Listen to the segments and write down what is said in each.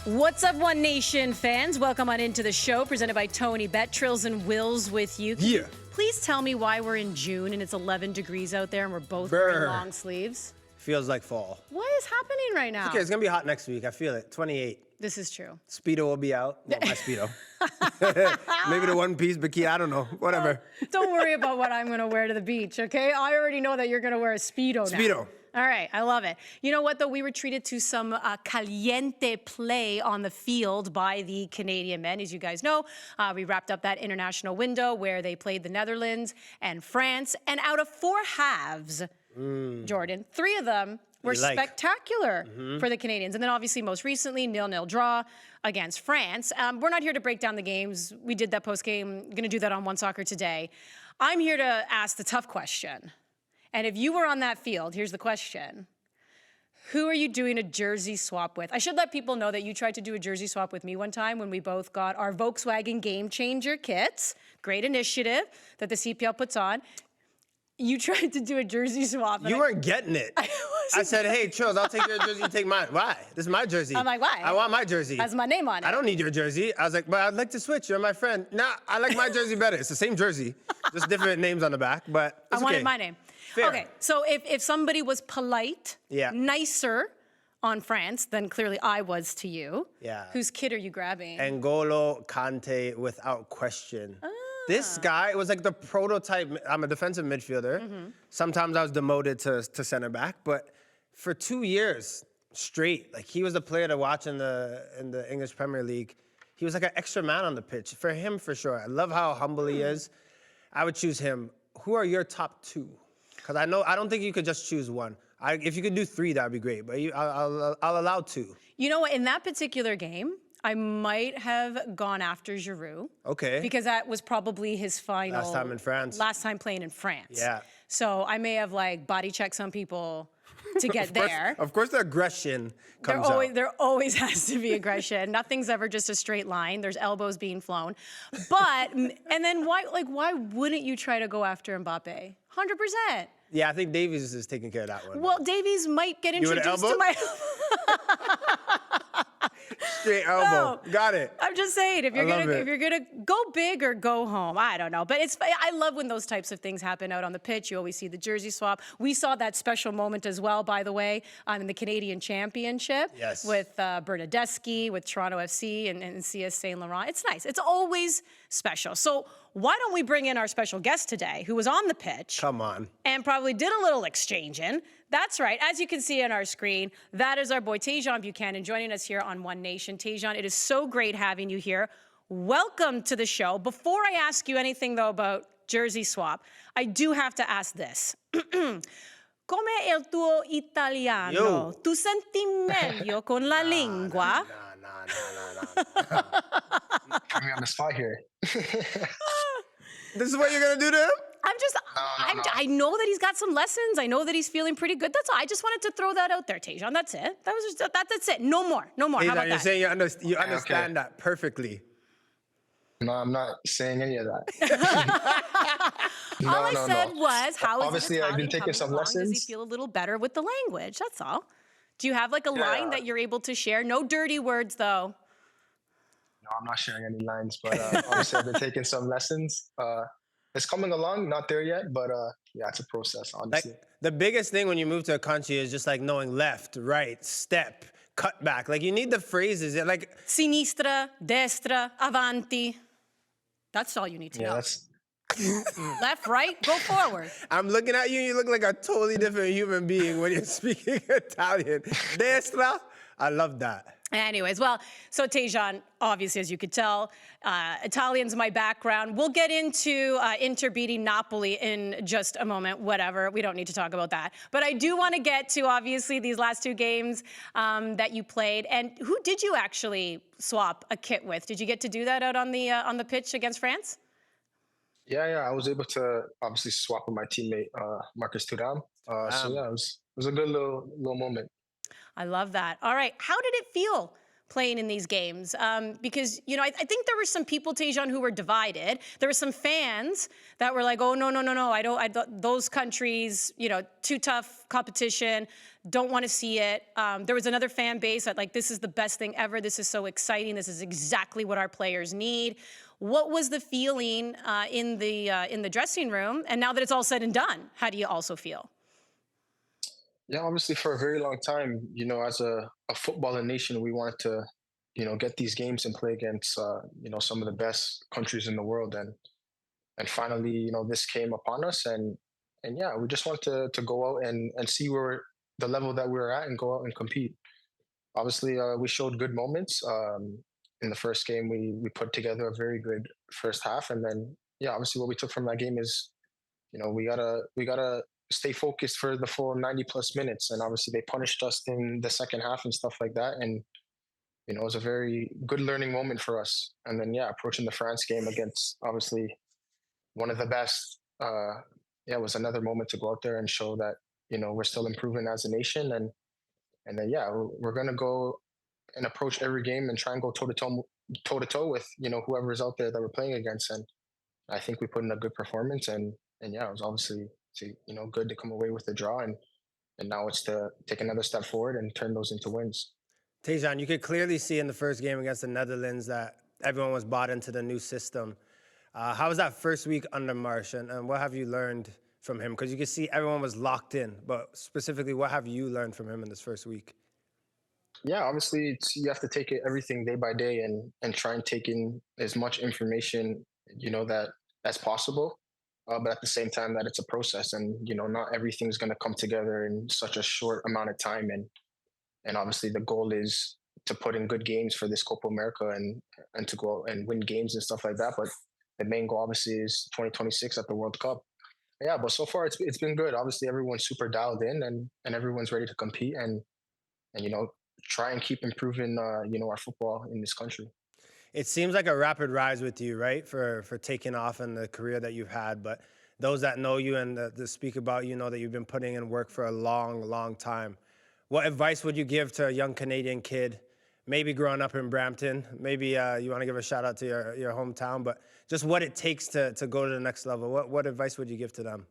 What's up, One Nation fans? Welcome on into the show, presented by Tony Bet. Trills and Wills with you. Yeah. Please tell me why we're in June and it's 11 degrees out there and we're both wearing long sleeves. Feels like fall. What is happening right now? Okay, it's gonna be hot next week. I feel it. 28. This is true. Speedo will be out. Well, my Speedo. Maybe the one-piece bikini. I don't know. Whatever. Don't worry about what I'm going to wear to the beach, okay? I already know that you're going to wear a Speedo now. Speedo. All right, I love it. You know what, though? We were treated to some caliente play on the field by the Canadian men. As you guys know, we wrapped up that international window where they played the Netherlands and France. And out of 4 halves, Jordan, 3 of them were spectacular for the Canadians. And then obviously most recently, 0-0 draw against France. We're not here to break down the games. We did that post-game. Going to do that on One Soccer today. I'm here to ask the tough question. And if you were on that field, here's the question. Who are you doing a jersey swap with? I should let people know that you tried to do a jersey swap with me one time when we both got our Volkswagen Game Changer kits. Great initiative that the CPL puts on. You tried to do a jersey swap. You weren't getting it. I said, hey, Trills, I'll take your jersey, you take mine. Why? This is my jersey. I'm like, why? I want my jersey. Has my name on it. I don't need your jersey. I was like, but I'd like to switch. You're my friend. Nah, I like my jersey better. It's the same jersey, just different names on the back, but it's I wanted my name. Fair. Okay, so if somebody was polite, nicer on France than clearly I was to you, whose kit are you grabbing? N'Golo Kante, without question. This guy was like the prototype. I'm a defensive midfielder. Sometimes I was demoted to center back, but for 2 years straight, like he was a player to watch in the English Premier League. He was like an extra man on the pitch. For him, for sure. I love how humble he is. I would choose him. Who are your top 2? Because I don't think you could just choose one. If you could do 3, that'd be great. But I'll allow 2. You know what? In that particular game, I might have gone after Giroud. Okay. Because that was probably his final. Last time in France. Last time playing in France. Yeah. So I may have like body checked some people to get there. Of course, the aggression comes out. There always has to be aggression. Nothing's ever just a straight line. There's elbows being flown. But and then why wouldn't you try to go after Mbappe? 100%. Yeah, I think Davies is taking care of that one. Well, Davies might get introduced to my. Straight elbow. No, got it. I'm just saying, if you're gonna go big or go home, I don't know. But I love when those types of things happen out on the pitch. You always see the jersey swap. We saw that special moment as well, by the way, in the Canadian Championship. Yes. With Bernadeschi, with Toronto FC and CS Saint Laurent. It's nice. It's always special. So why don't we bring in our special guest today, who was on the pitch? Come on. And probably did a little exchanging. That's right. As you can see on our screen, that is our boy Tajon Buchanan joining us here on One Nation. Tajon, it is so great having you here. Welcome to the show. Before I ask you anything, though, about jersey swap, I do have to ask this. Come el tuo italiano? Yo. Tu senti meglio con la lingua? No. Put me on the spot here. This is what you're going to do to him? No. I know that he's got some lessons. I know that he's feeling pretty good. That's all. I just wanted to throw that out there, Tajon. That's it. That's it. No more. How about You're that? saying you understand that perfectly. No, I'm not saying any of that. All I said was, how is obviously I've been taking some lessons. Does he feel a little better with the language? That's all. Do you have like a line that you're able to share? No dirty words, though. No, I'm not sharing any lines, but obviously I've been taking some lessons. It's coming along, not there yet, but yeah, it's a process, honestly. Like, the biggest thing when you move to a country is just like knowing left, right, step, cut back. Like you need the phrases. Like sinistra, destra, avanti. That's all you need to know. That's left, right, go forward. I'm looking at you, you look like a totally different human being when you're speaking Italian. Destra, I love that. Anyways, well, so Tajon, obviously, as you could tell, Italian's my background. We'll get into Inter beating Napoli in just a moment, whatever. We don't need to talk about that. But I do want to get to, obviously, these last 2 games that you played. And who did you actually swap a kit with? Did you get to do that out on the pitch against France? Yeah, I was able to obviously swap with my teammate, Marcus Thuram. So yeah, it was a good little moment. I love that. All right. How did it feel playing in these games? Because, I think there were some people, Tajon, who were divided. There were some fans that were like, oh, no, those countries, too tough competition, don't want to see it. There was another fan base that this is the best thing ever. This is so exciting. This is exactly what our players need. What was the feeling in the dressing room? And now that it's all said and done, how do you also feel? Yeah, obviously for a very long time, as a footballing nation, we wanted to, get these games and play against, some of the best countries in the world. And finally, this came upon us, and yeah, we just wanted to go out and see where the level that we were at and go out and compete. Obviously, we showed good moments. In the first game, we put together a very good first half, and then yeah, obviously what we took from that game is, we gotta stay focused for the full 90 plus minutes. And obviously they punished us in the second half and stuff like that. And it was a very good learning moment for us. And then yeah, approaching the France game against obviously one of the best. Yeah, it was another moment to go out there and show that we're still improving as a nation. And then yeah, we're gonna go and approach every game and try and go toe to toe with whoever is out there that we're playing against. And I think we put in a good performance, and yeah, it was obviously good to come away with the draw, and now it's to take another step forward and turn those into wins. Tajon, you could clearly see in the first game against the Netherlands that everyone was bought into the new system. How was that first week under Marsh, and what have you learned from him? Because you could see everyone was locked in, but specifically, what have you learned from him in this first week? Yeah, obviously you have to take it everything day by day and try and take in as much information that as possible. But at the same time, that it's a process, and not everything's going to come together in such a short amount of time. And obviously the goal is to put in good games for this Copa America and to go out and win games and stuff like that. But the main goal obviously is 2026 at the World Cup. Yeah, but so far it's been good. Obviously everyone's super dialed in, and everyone's ready to compete and try and keep improving our football in this country. It seems like a rapid rise with you, right, for taking off in the career that you've had. But those that know you and that speak about you know that you've been putting in work for a long, long time. What advice would you give to a young Canadian kid, maybe growing up in Brampton? Maybe you want to give a shout out to your hometown, but just what it takes to go to the next level. What advice would you give to them?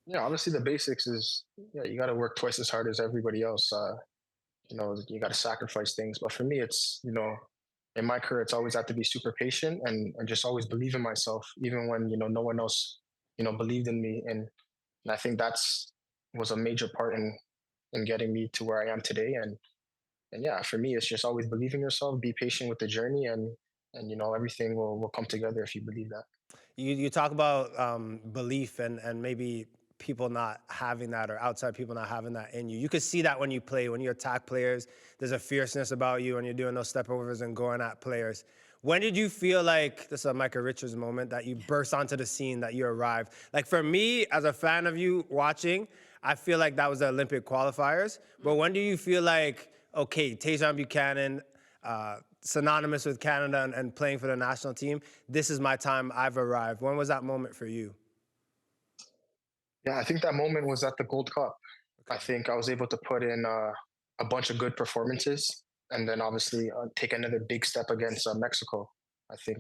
Yeah, obviously the basics is you got to work twice as hard as everybody else. You got to sacrifice things. But for me, it's in my career, it's always had to be super patient and just always believe in myself, even when no one else believed in me. And I think was a major part in getting me to where I am today. And yeah, for me, it's just always believe in yourself, be patient with the journey, and everything will come together if you believe that. You talk about belief and maybe people not having that, or outside people not having that in you. You could see that when you play, when you attack players, there's a fierceness about you when you're doing those step overs and going at players. When did you feel like, this is a Micah Richards moment, that you burst onto the scene, that you arrived? Like for me, as a fan of you watching, I feel like that was the Olympic qualifiers. But when do you feel like, okay, Tajon Buchanan, synonymous with Canada and playing for the national team, this is my time, I've arrived? When was that moment for you? Yeah, I think that moment was at the Gold Cup. I think I was able to put in a bunch of good performances, and then obviously take another big step against Mexico. I think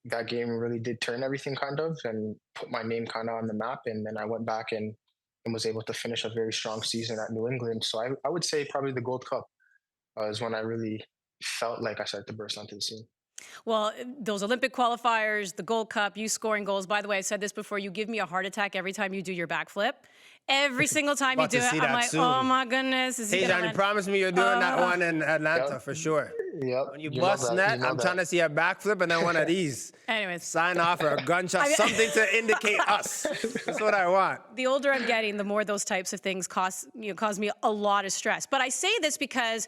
that game really did turn everything kind of and put my name kind of on the map. And then I went back and was able to finish a very strong season at New England. So I would say probably the Gold Cup is when I really felt like I started to burst onto the scene. Well, those Olympic qualifiers, the Gold Cup, you scoring goals. By the way, I said this before, you give me a heart attack every time you do your backflip. Every single time you do it, I'm like, oh my goodness. Tajon, you promised me you're doing that one in Atlanta for sure. Yep. When you bust net, I'm trying to see a backflip and then one of these. Anyways. Sign off or a gunshot, something to indicate us. That's what I want. The older I'm getting, the more those types of things cause me a lot of stress. But I say this because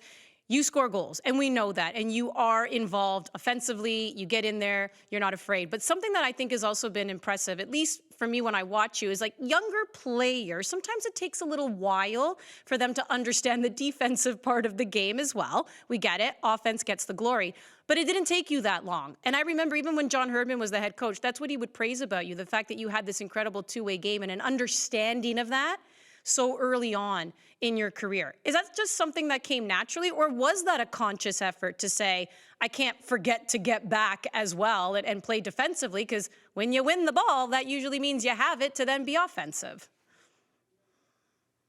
you score goals, and we know that, and you are involved offensively. You get in there, you're not afraid. But something that I think has also been impressive, at least for me when I watch you, is like younger players, sometimes it takes a little while for them to understand the defensive part of the game as well. We get it. Offense gets the glory. But it didn't take you that long. And I remember even when John Herdman was the head coach, that's what he would praise about you, the fact that you had this incredible two-way game and an understanding of that. so early on in your career? Is that just something that came naturally, or was that a conscious effort to say, I can't forget to get back as well and play defensively? Because when you win the ball, that usually means you have it to then be offensive.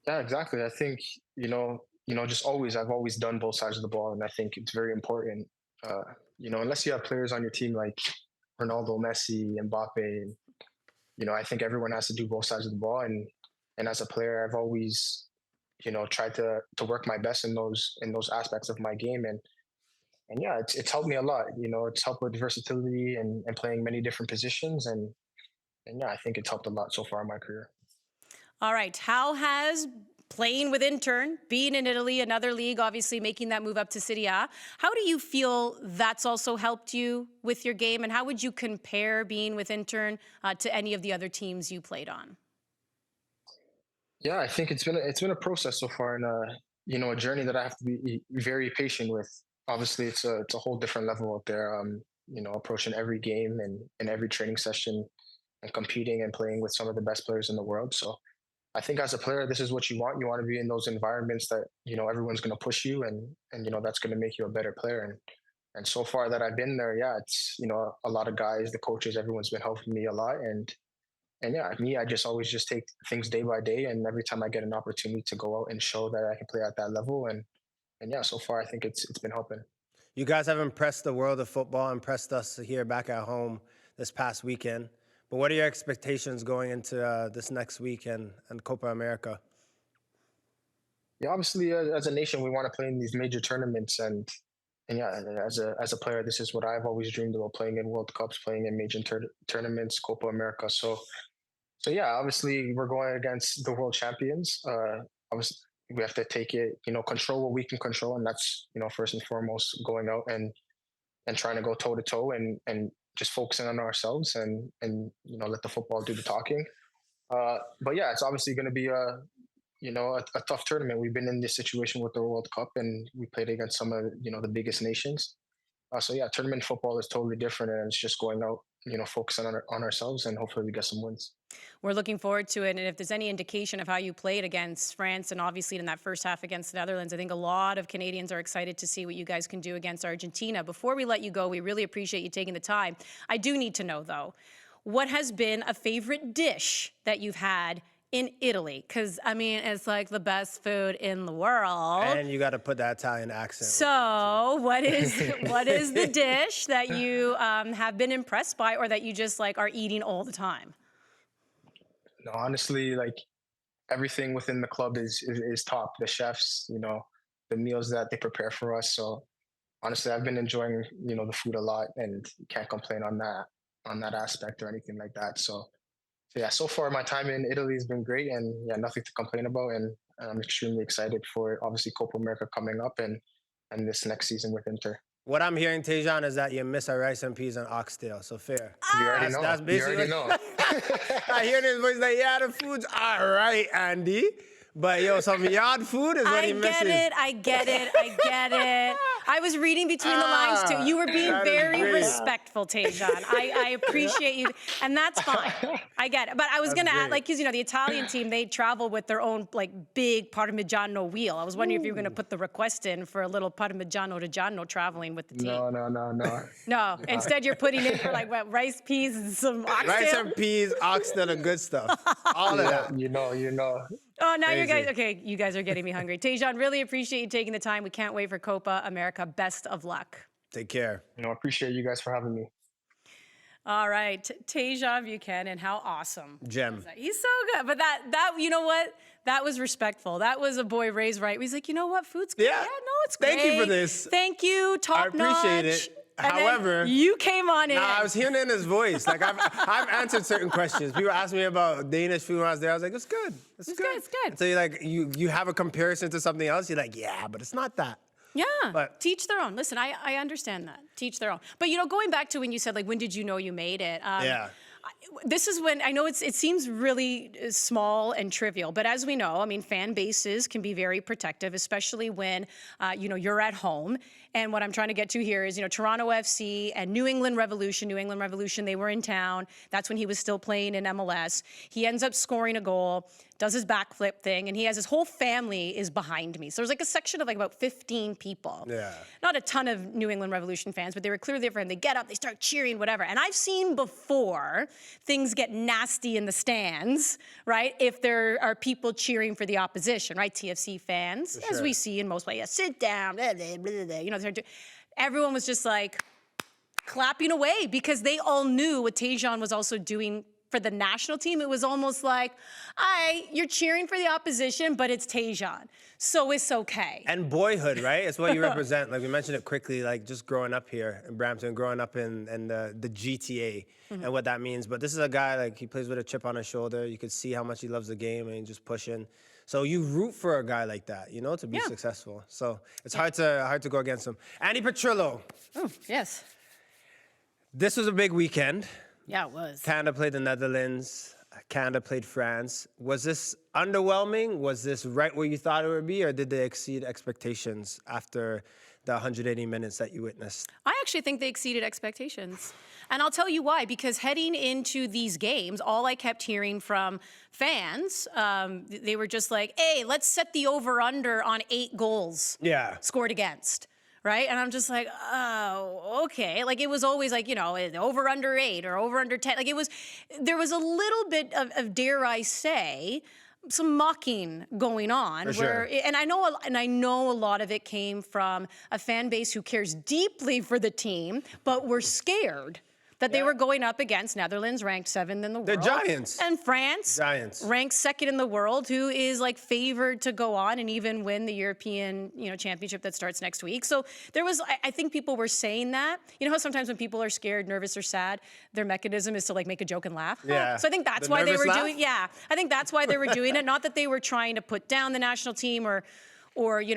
Yeah, exactly. I think, just always, I've always done both sides of the ball. And I think it's very important, uh, unless you have players on your team like Ronaldo, Messi, Mbappe, and, I think everyone has to do both sides of the ball. And as a player, I've always, tried to work my best in those aspects of my game. And yeah, it's helped me a lot. It's helped with versatility and playing many different positions. And yeah, I think it's helped a lot so far in my career. All right. How has playing with Intern, being in Italy, another league, obviously making that move up to Serie A, how do you feel that's also helped you with your game? And how would you compare being with Intern to any of the other teams you played on? Yeah, I think it's been a process so far, and a journey that I have to be very patient with. Obviously, it's a whole different level out there. Approaching every game and every training session and competing and playing with some of the best players in the world. So I think as a player, this is what you want. You want to be in those environments that everyone's going to push you, and that's going to make you a better player. And so far that I've been there, yeah, it's a lot of guys, the coaches, everyone's been helping me a lot, and yeah, me, I just always just take things day by day, and every time I get an opportunity to go out and show that I can play at that level, and yeah, so far I think it's been helping. You guys have impressed the world of football, impressed us here back at home this past weekend. But what are your expectations going into this next week and Copa America? Yeah, obviously, as a nation, we want to play in these major tournaments, and yeah, as a player, this is what I've always dreamed about: playing in World Cups, playing in major tournaments, Copa America. So yeah, obviously we're going against the world champions. Obviously, we have to take it, control what we can control, and that's first and foremost going out and trying to go toe to toe and just focusing on ourselves and let the football do the talking. But yeah, it's obviously going to be a tough tournament. We've been in this situation with the World Cup, and we played against some of the biggest nations. So yeah, tournament football is totally different, and it's just going out, focusing on ourselves, and hopefully we get some wins. We're looking forward to it. And if there's any indication of how you played against France and obviously in that first half against the Netherlands, I think a lot of Canadians are excited to see what you guys can do against Argentina. Before we let you go, we really appreciate you taking the time. I do need to know, though, what has been a favorite dish that you've had in Italy? Because, I mean, it's like the best food in the world. And you got to put that Italian accent. So what is the dish that you have been impressed by, or that you just like are eating all the time? No, honestly, like everything within the club is top. The chefs, the meals that they prepare for us. So honestly, I've been enjoying the food a lot, and can't complain on that aspect or anything like that. So yeah, so far my time in Italy has been great, and yeah, nothing to complain about. And I'm extremely excited for obviously Copa America coming up and this next season with Inter. What I'm hearing, Tajon, is that you miss a rice and peas and oxtail. So fair. You already know. That's basically. You already know. I hear his voice like, yeah, the food's all right, Andy. But yo, some yard food is what he misses. I get it. I was reading between the lines too. You were being very respectful, Tajon. I appreciate you, and that's fine. I get it. But I was going to add, like, because the Italian team, they travel with their own like big Parmigiano wheel. I was wondering if you were going to put the request in for a little Parmigiano Reggiano traveling with the team. No. No, instead you're putting in for like what, rice, peas, and some oxtail. Rice and peas, oxtail, and good stuff. All of that. You know. Oh, now you Crazy. guys, okay, you guys are getting me hungry. Tajon, really appreciate you taking the time. We can't wait for Copa America. Best of luck. Take care. I appreciate you guys for having me. All right, Tajon Buchanan, how awesome. Gem. He's so good. But that you know what? That was respectful. That was a boy raised right. He's like, you know what? Food's good. Yeah. No, it's great. Thank you for this. Thank you. Top notch. I appreciate it. And However, you came on in. I was hearing it in his voice. Like I've answered certain questions. People asked me about Danish food when I was there. I was like, it's good. It's good. It's good. So you have a comparison to something else. You're like, yeah, but it's not that. Yeah, But teach their own. Listen, I understand that. Teach their own. But going back to when you said like, when did you know you made it? Yeah. This is when I know it seems really small and trivial, but as we know, I mean, fan bases can be very protective, especially when you're at home. And what I'm trying to get to here is, Toronto FC and New England Revolution, they were in town. That's when he was still playing in MLS. He ends up scoring a goal. does his backflip thing, and he has his whole family is behind me. So there's like a section of like about 15 people. Yeah. Not a ton of New England Revolution fans, but they were clearly there for him. They get up, they start cheering, whatever. And I've seen before things get nasty in the stands, right? If there are people cheering for the opposition, right? TFC fans, For as sure. we see in most places, sit down, blah, blah, blah, blah, you know, everyone was just like clapping away because they all knew what Tajon was also doing for the national team. It was almost like, all right, you're cheering for the opposition, but it's Tajon, so it's okay. And boyhood, right? It's what you represent. Like we mentioned it quickly, like just growing up here in Brampton, growing up in the GTA and what that means. But this is a guy, like he plays with a chip on his shoulder. You could see how much he loves the game and he's just pushing. So you root for a guy like that, you know, to be successful. So it's hard to go against him. Andy Petrillo. Oh, yes. This was a big weekend. Yeah, it was. Canada played the Netherlands. Canada played France. Was this underwhelming? Was this right where you thought it would be, or did they exceed expectations after the 180 minutes that you witnessed? I actually think they exceeded expectations. And I'll tell you why, because heading into these games, all I kept hearing from fans, they were just like, hey, let's set the over-under on 8 goals scored against. Right? And I'm just like, oh, okay. Like it was always like, you know, over under 8 or over under 10. Like there was a little bit of dare I say, some mocking going on. For sure. And I know a lot of it came from a fan base who cares deeply for the team, but were scared that they were going up against Netherlands, ranked 7th in the world. They're giants. And France, Giants. ranked 2nd in the world, who is like favored to go on and even win the European, championship that starts next week. So there was, I think people were saying that. You know how sometimes when people are scared, nervous, or sad, their mechanism is to like make a joke and laugh? Yeah. So I think that's The why they nervous were laugh? doing, I think that's why they were doing it. Not that they were trying to put down the national team or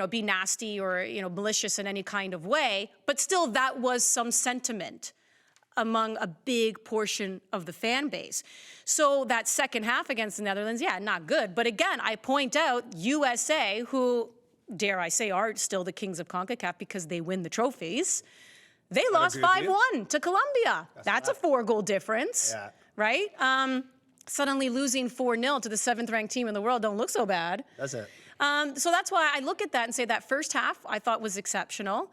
be nasty or, malicious in any kind of way, but still that was some sentiment among a big portion of the fan base. So that second half against the Netherlands, not good. But again, I point out USA, who, dare I say, are still the kings of CONCACAF because they win the trophies, they lost 5-1 to Colombia. That's a 4-goal difference, right? Suddenly losing 4-0 to the 7th-ranked team in the world don't look so bad. That's it. So that's why I look at that and say that first half I thought was exceptional.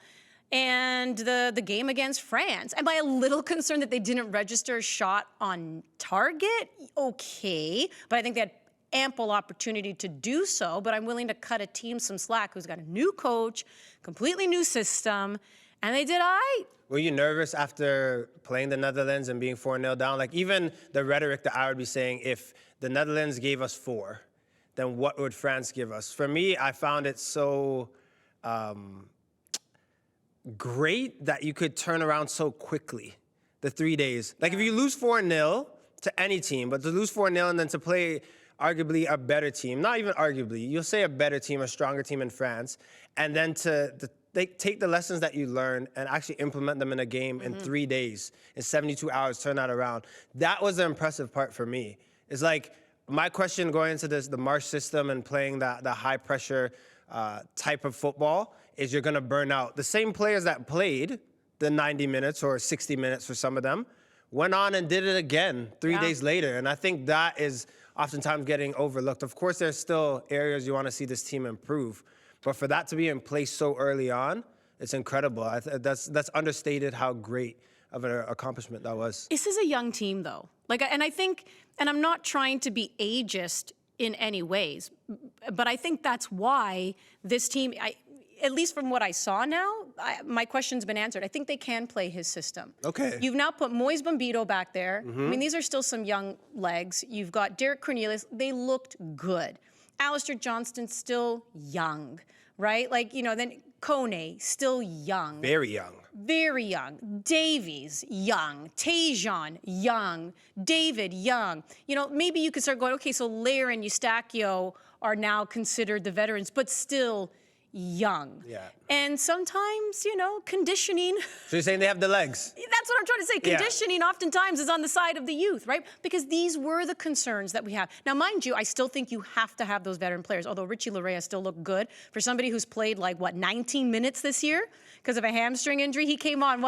And the game against France. Am I a little concerned that they didn't register a shot on target? Okay, but I think they had ample opportunity to do so, but I'm willing to cut a team some slack who's got a new coach, completely new system, and they did all right. Were you nervous after playing the Netherlands and being 4-0 down? Like even the rhetoric that I would be saying, if the Netherlands gave us 4, then what would France give us? For me, I found it so great that you could turn around so quickly, the 3 days. Like if you lose 4-0 to any team, but to lose 4-0 and then to play arguably a better team, not even arguably, you'll say a better team, a stronger team in France, and then to take the lessons that you learned and actually implement them in a game in 3 days, in 72 hours, turn that around. That was the impressive part for me. It's like my question going into this, the Marsh system and playing the high pressure type of football, is you're going to burn out. The same players that played the 90 minutes or 60 minutes for some of them went on and did it again 3 days later. And I think that is oftentimes getting overlooked. Of course, there's still areas you want to see this team improve. But for that to be in place so early on, it's incredible. That's understated how great of an accomplishment that was. This is a young team, though. I think, and I'm not trying to be ageist in any ways, but I think that's why this team, at least from what I saw now, my question's been answered. I think they can play his system. Okay. You've now put Moise Bombito back there. I mean, these are still some young legs. You've got Derek Cornelius. They looked good. Alistair Johnston, still young, right? Then Kone, still young. Very young. Very young. Davies, young. Tajon, young. David, young. Maybe you could start going, okay, so Lair and Eustachio are now considered the veterans, but still young. Yeah. And sometimes, conditioning. So you're saying they have the legs? That's what I'm trying to say. Yeah. Conditioning oftentimes is on the side of the youth, right? Because these were the concerns that we have. Now, mind you, I still think you have to have those veteran players, although Richie Larea still looked good. For somebody who's played 19 minutes this year because of a hamstring injury, he came on,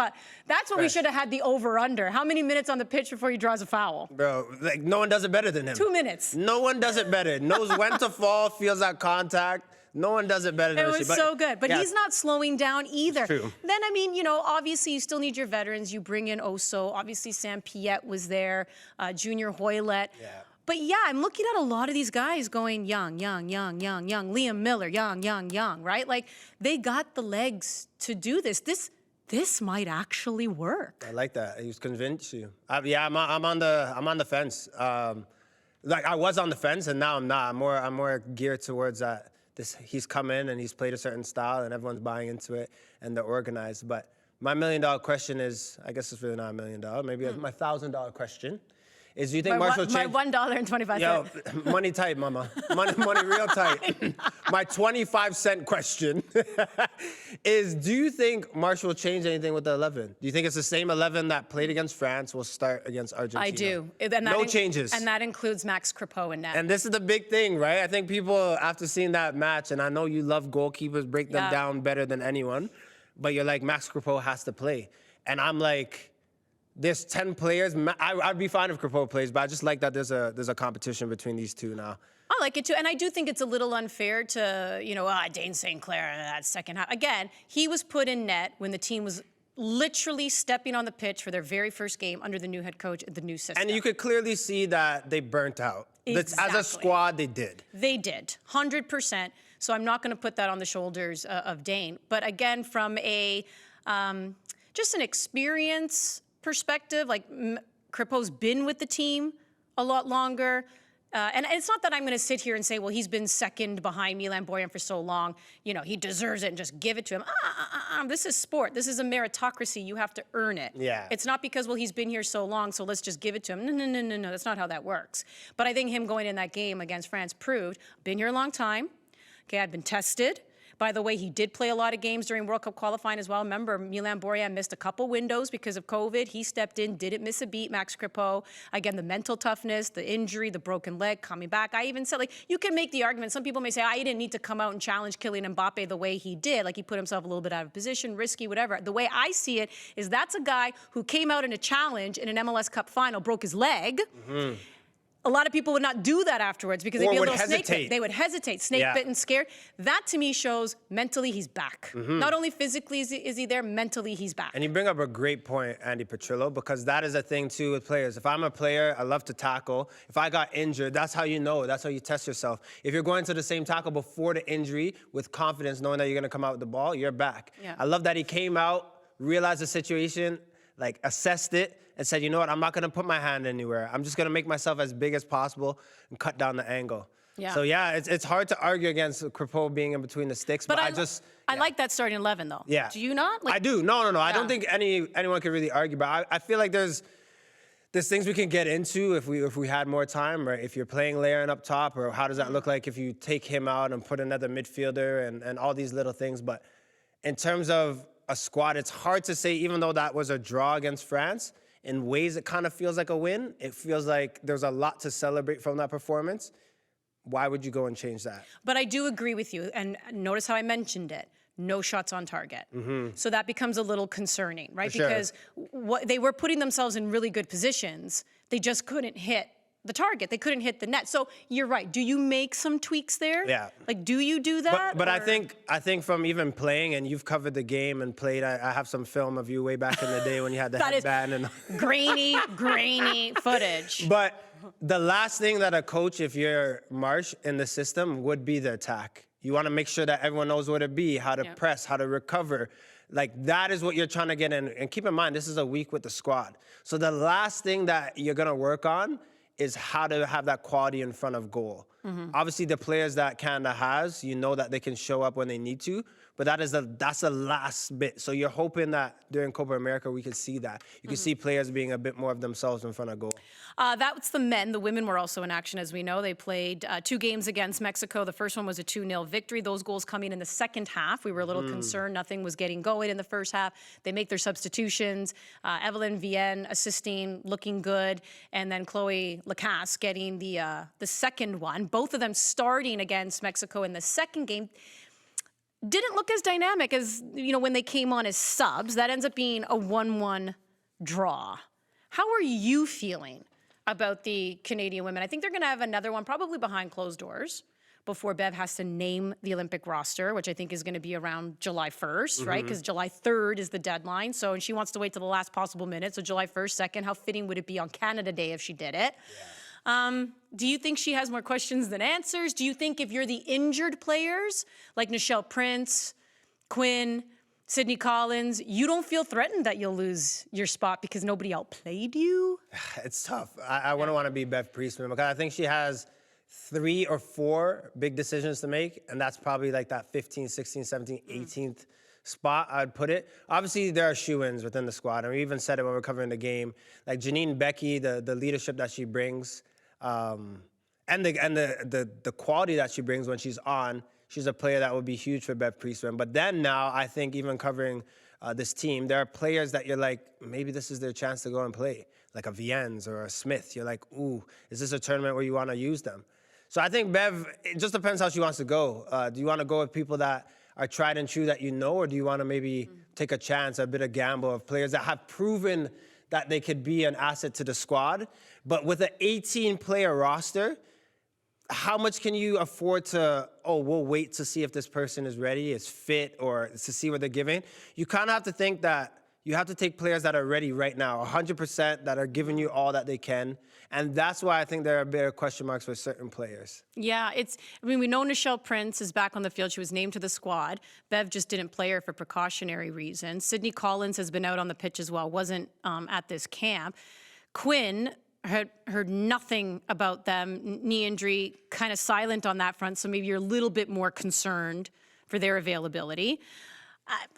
That's what we should have had the over-under. How many minutes on the pitch before he draws a foul? Bro, no one does it better than him. 2 minutes. No one does it better. Knows when to fall, feels that contact. No one does it better than It Richie. was so good. But yeah, he's not slowing down either. true. Then, obviously you still need your veterans. You bring in Oso. Obviously Sam Piette was there, Junior Hoylett. Yeah. But yeah, I'm looking at a lot of these guys going young. Liam Miller, young, right? Like, they got the legs to do this. This might actually work. I like that. He's convinced you. I'm on the fence. I was on the fence, and now I'm not. I'm more geared towards that. He's come in and he's played a certain style, and everyone's buying into it, and they're organized. But my $1 million question is, I guess it's really not $1 million. Maybe my $1,000 question is: do you think Marshall My changed? $1.25. Yo, money tight, mama. Money real tight. My 25-cent question is, do you think Marshall will change anything with the 11? Do you think it's the same 11 that played against France will start against Argentina? I do. No changes. And that includes Max Crepeau in net. And this is the big thing, right? I think people, after seeing that match, and I know you love goalkeepers, break them down better than anyone, but you're like, Max Crepeau has to play. And I'm like, there's 10 players. I'd be fine if Crepeau plays, but I just like that there's a competition between these two now. I like it too. And I do think it's a little unfair to, Dane St. Clair in that second half. Again, he was put in net when the team was literally stepping on the pitch for their very first game under the new head coach, the new system. And you could clearly see that they burnt out. Exactly. As a squad, they did. They did, 100%. So I'm not going to put that on the shoulders of Dane. But again, from just an experience perspective, Crepeau's been with the team a lot longer. And it's not that I'm going to sit here and say, well, he's been second behind Milan Borjan for so long, he deserves it and just give it to him. This is sport. This is a meritocracy. You have to earn it. Yeah. It's not because, well, he's been here so long, so let's just give it to him. No. That's not how that works. But I think him going in that game against France proved, been here a long time. Okay, I've been tested. By the way, he did play a lot of games during World Cup qualifying as well. Remember, Milan Borjan missed a couple windows because of COVID. He stepped in, didn't miss a beat, Max Crepeau. Again, the mental toughness, the injury, the broken leg, coming back. I even said, you can make the argument. Some people may say, he didn't need to come out and challenge Kylian Mbappe the way he did. He put himself a little bit out of position, risky, whatever. The way I see it is that's a guy who came out in a challenge in an MLS Cup final, broke his leg. Mm-hmm. A lot of people would not do that afterwards because they'd be a little snake bit. They would hesitate, snake bitten, scared. That to me shows mentally he's back. Mm-hmm. Not only physically is he there, mentally he's back. And you bring up a great point, Andy Petrillo, because that is a thing too with players. If I'm a player, I love to tackle. If I got injured, that's how you know. That's how you test yourself. If you're going to the same tackle before the injury with confidence, knowing that you're going to come out with the ball, you're back. Yeah. I love that he came out, realized the situation, assessed it, and said, you know what, I'm not going to put my hand anywhere. I'm just going to make myself as big as possible and cut down the angle. Yeah. So, it's hard to argue against Crepeau being in between the sticks, but I like that starting 11, though. Yeah. Do you not? I do. No. Yeah. I don't think anyone can really argue, but I feel like there's things we can get into if we had more time, right? If you're playing layering up top, or how does that look like if you take him out and put another midfielder and all these little things. But in terms of a squad, it's hard to say, even though that was a draw against France, in ways it kind of feels like a win. It feels like there's a lot to celebrate from that performance. Why would you go and change that? But I do agree with you. And notice how I mentioned it. No shots on target. Mm-hmm. So that becomes a little concerning, right? Because they were putting themselves in really good positions. They just couldn't hit the target. They couldn't hit the net. So you're right. Do you make some tweaks there? Yeah. Do you do that? But I think from even playing, and you've covered the game and played, I have some film of you way back in the day when you had the headband and grainy footage. But the last thing that a coach, if you're Marsh in the system, would be the attack. You want to make sure that everyone knows where to be, how to press, how to recover. That is what you're trying to get in. And keep in mind, this is a week with the squad. So the last thing that you're going to work on is how to have that quality in front of goal. Obviously, the players that Canada has, you know that they can show up when they need to, but that's the last bit. So you're hoping that during Copa America we can see that. You can see players being a bit more of themselves in front of goal. That's the men. The women were also in action, as we know. They played 2 games against Mexico. The first one was a 2-0 victory. Those goals coming in the second half. We were a little concerned. Nothing was getting going in the first half. They make their substitutions. Evelyn Vienne assisting, looking good. And then Chloe Lacasse getting the second one. Both of them starting against Mexico in the second game. Didn't look as dynamic as, when they came on as subs. That ends up being a 1-1 draw. How are you feeling about the Canadian women? I think they're going to have another one probably behind closed doors before Bev has to name the Olympic roster, which I think is going to be around July 1st, right? Because July 3rd is the deadline. So, and she wants to wait till the last possible minute. So July 1st, 2nd, how fitting would it be on Canada Day if she did it? Do you think she has more questions than answers? Do you think if you're the injured players, like Nichelle Prince, Quinn, Sydney Collins, you don't feel threatened that you'll lose your spot because nobody outplayed you? It's tough. I wouldn't want to be Bev Priestman because I think she has 3 or 4 big decisions to make, and that's probably like that 15th, 16th, 17th, 18th spot, I'd put it. Obviously, there are shoo-ins within the squad, and we even said it when we were covering the game. Like Janine Becky, the leadership that she brings, and the quality that she brings when she's on, she's a player that would be huge for Bev Priestman. But then now, I think even covering this team, there are players that you're like, maybe this is their chance to go and play, like a Viennes or a Smith. You're like, ooh, is this a tournament where you want to use them? So I think Bev, it just depends how she wants to go. Do you want to go with people that are tried and true that you know, or do you want to maybe take a chance, a bit of gamble of players that have proven that they could be an asset to the squad? But with an 18-player roster, how much can you afford to, we'll wait to see if this person is ready, is fit, or to see what they're giving? You kind of have to think that you have to take players that are ready right now, 100%, that are giving you all that they can. And that's why I think there are bigger question marks for certain players. Yeah, we know Nichelle Prince is back on the field. She was named to the squad. Bev just didn't play her for precautionary reasons. Sydney Collins has been out on the pitch as well, wasn't at this camp. Quinn, heard nothing about them. Knee injury, kind of silent on that front, so maybe you're a little bit more concerned for their availability.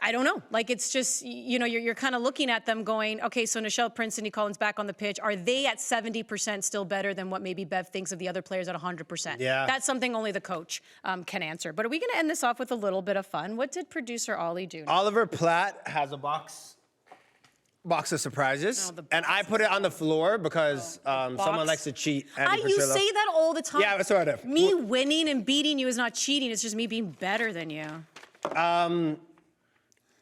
I don't know. Like, it's just, you're kind of looking at them going, okay, so Nichelle Prince, Sydney Collins back on the pitch. Are they at 70% still better than what maybe Bev thinks of the other players at 100%? Yeah. That's something only the coach can answer. But are we going to end this off with a little bit of fun? What did producer Ollie do now? Oliver Platt has a box of surprises, and I put it on the floor because someone likes to cheat. You say that all the time. Yeah, that's sort of. Me winning and beating you is not cheating. It's just me being better than you.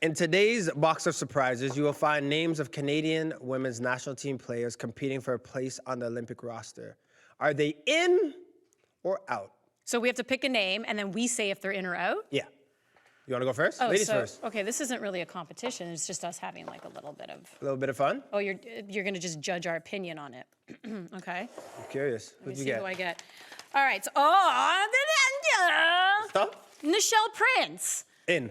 In today's box of surprises, you will find names of Canadian women's national team players competing for a place on the Olympic roster. Are they in or out? So we have to pick a name, and then we say if they're in or out? Yeah. You want to go first? Ladies first. Okay, this isn't really a competition. It's just us having like a little bit of... A little bit of fun? Oh, you're going to just judge our opinion on it. Okay. I'm curious. Who'd you get? Who I get. All right. So, Stop. Nichelle Prince. In.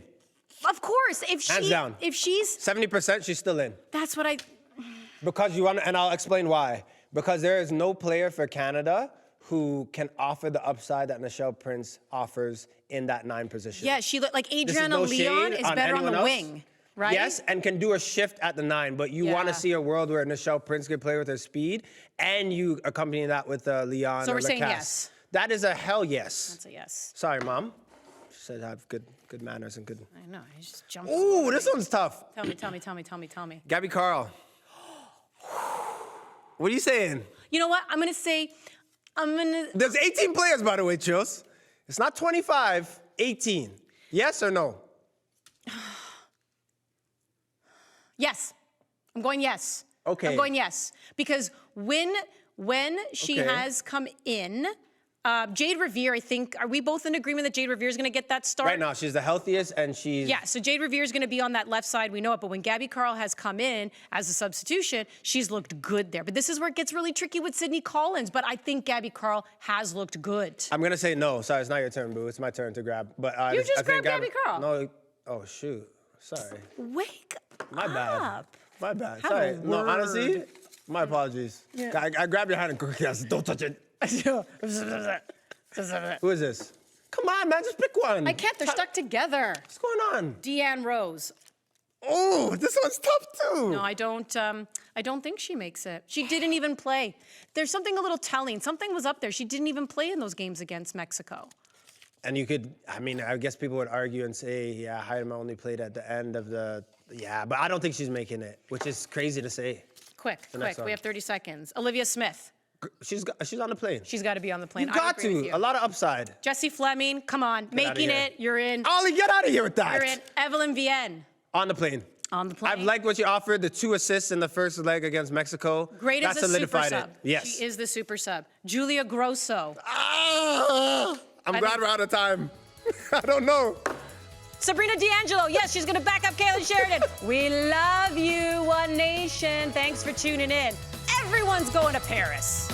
Of course. Hands down. If she's... 70%, she's still in. That's what I... Because you want, and I'll explain why. Because there is no player for Canada who can offer the upside that Nichelle Prince offers in that 9 position. Yeah, she like Adriana Leon is better on the wing, right? Yes, and can do a shift at the 9, but you want to see a world where Nichelle Prince can play with her speed, and you accompany that with Leon. So or we're saying Lacasse. yes. That is a hell yes. That's a yes. Sorry, Mom. She said I have good manners and good. I know. I just jumped. Ooh, this one's tough. Tell me. Gabby Carl. What are you saying? You know what? There's 18 players, by the way, Chills. It's not 25, 18. Yes or no? Yes. I'm going yes. Okay. I'm going yes. Because when she has come in, Jade Revere, I think, are we both in agreement that Jade Revere is going to get that start? Right now, she's the healthiest, and she's... Yeah, so Jade Revere is going to be on that left side. We know it. But when Gabby Carl has come in as a substitution, she's looked good there. But this is where it gets really tricky with Sydney Collins. But I think Gabby Carl has looked good. I'm going to say no. Sorry, it's not your turn, boo. It's my turn to grab. But you just grabbed Gabby Carl. No. Oh, shoot. Sorry. Wake My up. bad. My bad. Have Sorry. a No, word. honestly, My apologies. Yeah. I grabbed your hand and quickly I said, don't touch it. Who is this? Come on, man, just pick one. I can't. They're stuck together. What's going on? Deanne Rose. Oh, this one's tough too. No, I don't think she makes it. She didn't even play. There's something a little telling. Something was up there. She didn't even play in those games against Mexico. And you could, I mean, I guess people would argue and say, yeah, Heidema only played at the end of the, yeah, but I don't think she's making it, which is crazy to say. Quick. next one. We have 30 seconds. Olivia Smith. She's on the plane. She's got to be on the plane. You I got agree with to. you. A lot of upside. Jessie Fleming, come on. outta Making here. it. You're in. Ollie, get out of here with that. You're in. Evelyn Vienne. On the plane. On the plane. I've liked what you offered, the 2 assists in the first leg against Mexico. Great that as a super solidified sub. it. Yes. She is the super sub. Julia Grosso. I'm glad we're out of time. I don't know. Sabrina D'Angelo. Yes, she's going to back up Kaylin Sheridan. We love you, One Nation. Thanks for tuning in. Everyone's going to Paris.